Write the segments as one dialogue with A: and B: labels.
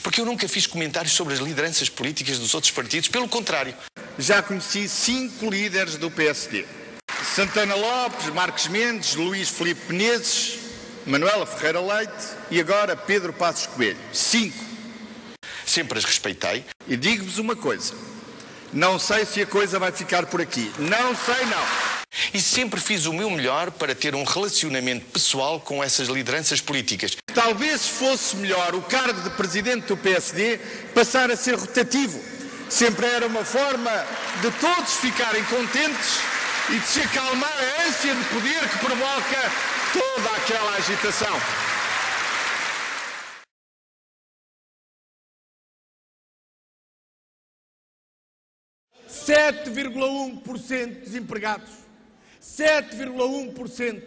A: Porque eu nunca fiz comentários sobre as lideranças políticas dos outros partidos, pelo contrário.
B: Já conheci 5 líderes do PSD. Santana Lopes, Marcos Mendes, Luís Filipe Menezes, Manuela Ferreira Leite e agora Pedro Passos Coelho. 5.
A: Sempre as respeitei.
B: E digo-vos uma coisa, não sei se a coisa vai ficar por aqui. Não sei, não.
A: E sempre fiz o meu melhor para ter um relacionamento pessoal com essas lideranças políticas.
B: Talvez fosse melhor o cargo de presidente do PSD passar a ser rotativo. Sempre era uma forma de todos ficarem contentes e de se acalmar a ânsia de poder que provoca toda aquela agitação.
C: (7,1% desempregados). 7,1%.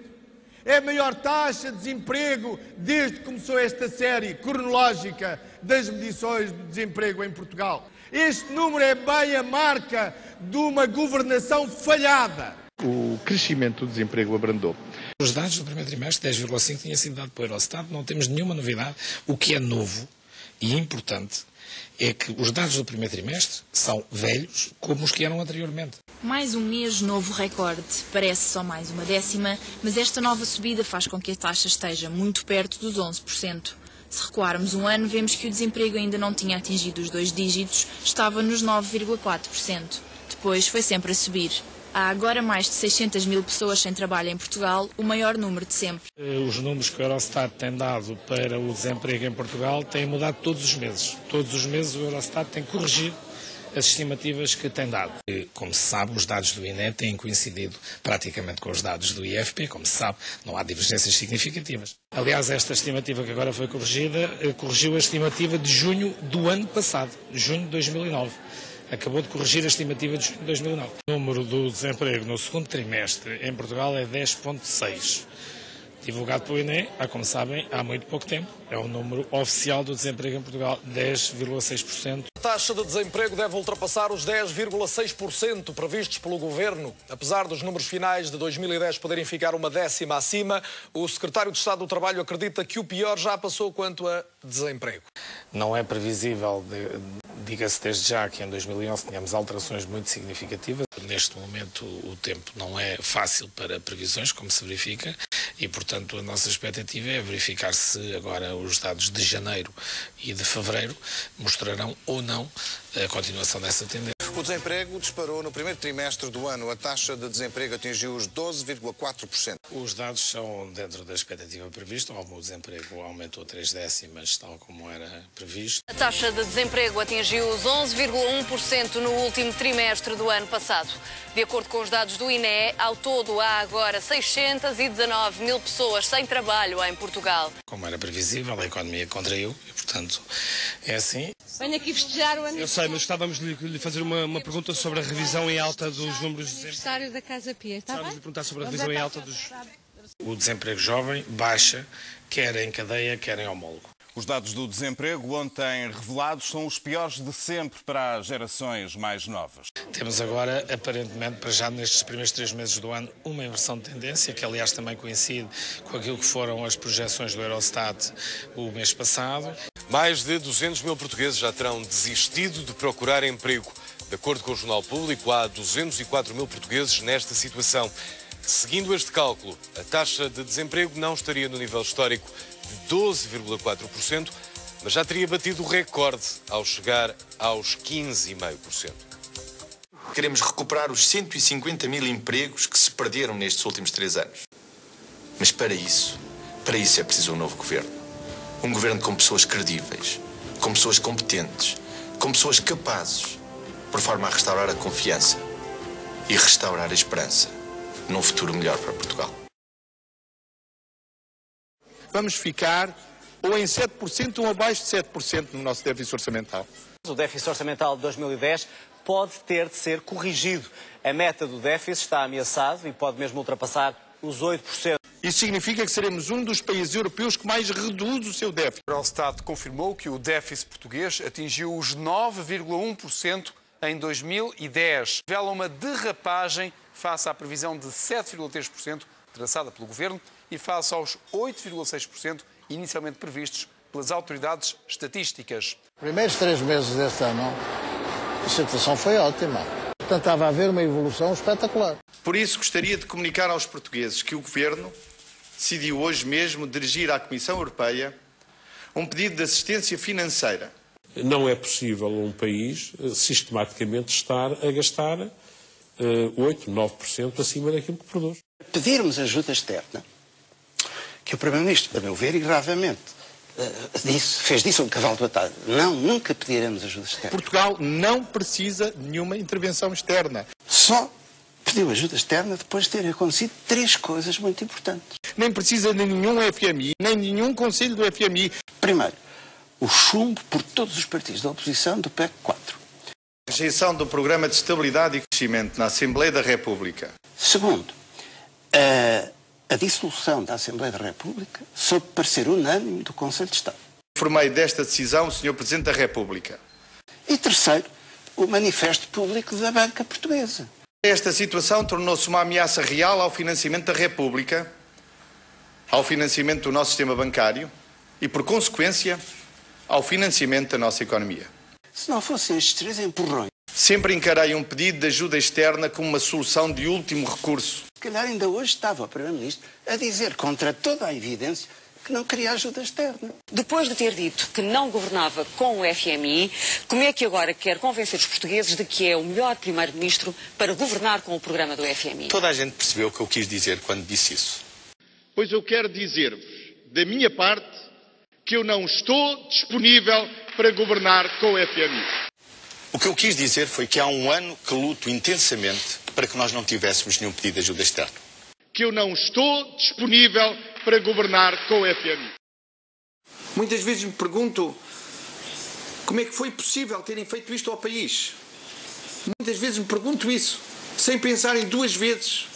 C: É a maior taxa de desemprego desde que começou esta série cronológica das medições de desemprego em Portugal. Este número é bem a marca de uma governação falhada.
B: O crescimento do desemprego abrandou.
D: Os dados do primeiro trimestre, 10,5%, tinha sido dado pelo Eurostat, não temos nenhuma novidade. O que é novo e importante é que os dados do primeiro trimestre são velhos como os que eram anteriormente.
E: Mais um mês, novo recorde. Parece só mais uma décima, mas esta nova subida faz com que a taxa esteja muito perto dos 11%. Se recuarmos um ano, vemos que o desemprego ainda não tinha atingido os 2 dígitos, estava nos 9,4%. Depois foi sempre a subir. Há agora mais de 600 mil pessoas sem trabalho em Portugal, o maior número de sempre.
D: Os números que o Eurostat tem dado para o desemprego em Portugal têm mudado todos os meses. Todos os meses o Eurostat tem corrigido as estimativas que tem dado. Como se sabe, os dados do INE têm coincidido praticamente com os dados do IFP. Como se sabe, não há divergências significativas. Aliás, esta estimativa que agora foi corrigida, corrigiu a estimativa de junho do ano passado, junho de 2009. Acabou de corrigir a estimativa de junho de 2009. O número do desemprego no segundo trimestre em Portugal é 10,6%. Divulgado pelo INE, como sabem, há muito pouco tempo. É o número oficial do desemprego em Portugal, 10,6%.
F: A taxa de desemprego deve ultrapassar os 10,6% previstos pelo Governo. Apesar dos números finais de 2010 poderem ficar uma décima acima, o Secretário de Estado do Trabalho acredita que o pior já passou quanto a desemprego.
D: Não é previsível, diga-se desde já, que em 2011 tínhamos alterações muito significativas. Neste momento o tempo não é fácil para previsões, como se verifica, e portanto a nossa expectativa é verificar se agora os dados de janeiro e de fevereiro mostrarão ou não a continuação dessa tendência.
G: O desemprego disparou no primeiro trimestre do ano. A taxa de desemprego atingiu os 12,4%.
D: Os dados são dentro da expectativa prevista. O desemprego aumentou 3 décimas, tal como era previsto.
H: A taxa de desemprego atingiu os 11,1% no último trimestre do ano passado. De acordo com os dados do INE, ao todo há agora 619 mil pessoas sem trabalho em Portugal.
D: Como era previsível, a economia contraiu e, portanto, é assim.
I: Venho aqui festejar o
J: Eu sei, mas estávamos de lhe fazer uma pergunta sobre a revisão em alta dos números de
I: aniversário da Casa Pia, está bem?
J: Estávamos de lhe perguntar sobre a revisão em alta dos...
D: O desemprego jovem baixa, quer em cadeia, quer em homólogo.
K: Os dados do desemprego ontem revelados são os piores de sempre para as gerações mais novas.
D: Temos agora, aparentemente, para já nestes primeiros 3 meses do ano, uma inversão de tendência, que aliás também coincide com aquilo que foram as projeções do Eurostat o mês passado.
F: Mais de 200 mil portugueses já terão desistido de procurar emprego. De acordo com o Jornal Público, há 204 mil portugueses nesta situação. Seguindo este cálculo, a taxa de desemprego não estaria no nível histórico de 12,4%, mas já teria batido o recorde ao chegar aos 15,5%.
A: Queremos recuperar os 150 mil empregos que se perderam nestes últimos 3 anos. Mas para isso é preciso um novo governo. Um governo com pessoas credíveis, com pessoas competentes, com pessoas capazes, por forma a restaurar a confiança e restaurar a esperança num futuro melhor para Portugal.
B: Vamos ficar ou em 7% ou abaixo de 7% no nosso déficit orçamental.
L: O déficit orçamental de 2010 pode ter de ser corrigido. A meta do déficit está ameaçado e pode mesmo ultrapassar os 8%.
B: Isso significa que seremos um dos países europeus que mais reduz o seu déficit.
M: O Eurostat confirmou que o déficit português atingiu os 9,1% em 2010. Revela uma derrapagem face à previsão de 7,3% traçada pelo Governo e face aos 8,6% inicialmente previstos pelas autoridades estatísticas.
N: Primeiros 3 meses deste ano, a situação foi ótima. Portanto, estava a haver uma evolução espetacular.
A: Por isso, gostaria de comunicar aos portugueses que o Governo decidiu hoje mesmo dirigir à Comissão Europeia um pedido de assistência financeira.
O: Não é possível um país sistematicamente estar a gastar 8, 9% acima daquilo que produz.
P: Pedirmos ajuda externa, que o Primeiro-Ministro, a meu ver, e gravemente, fez disso um cavalo de batalha. Não, nunca pediremos ajuda externa.
B: Portugal não precisa de nenhuma intervenção externa.
P: Só pediu ajuda externa depois de terem acontecido 3 coisas muito importantes.
B: Nem precisa de nenhum FMI, nem de nenhum Conselho do FMI.
P: Primeiro, o chumbo por todos os partidos da oposição do PEC 4.
A: Rejeição do Programa de Estabilidade e Crescimento na Assembleia da República.
P: Segundo, a dissolução da Assembleia da República sob parecer unânime do Conselho de Estado.
A: Informei desta decisão o Sr. Presidente da República.
P: E terceiro, o manifesto público da banca portuguesa.
A: Esta situação tornou-se uma ameaça real ao financiamento da República, ao financiamento do nosso sistema bancário e, por consequência, ao financiamento da nossa economia.
P: Se não fossem estes 3 empurrões.
A: Sempre encarei um pedido de ajuda externa como uma solução de último recurso.
P: Se calhar ainda hoje estava o Primeiro-Ministro a dizer, contra toda a evidência, que não queria ajuda externa.
Q: Depois de ter dito que não governava com o FMI, como é que agora quer convencer os portugueses de que é o melhor Primeiro-Ministro para governar com o programa do FMI?
A: Toda a gente percebeu o que eu quis dizer quando disse isso.
B: Pois eu quero dizer-vos, da minha parte, que eu não estou disponível para governar com o FMI.
A: O que eu quis dizer foi que há um ano que luto intensamente para que nós não tivéssemos nenhum pedido de ajuda externa.
B: Que eu não estou disponível para governar com o FMI.
R: Muitas vezes me pergunto como é que foi possível terem feito isto ao país. Muitas vezes me pergunto isso, sem pensarem 2 vezes.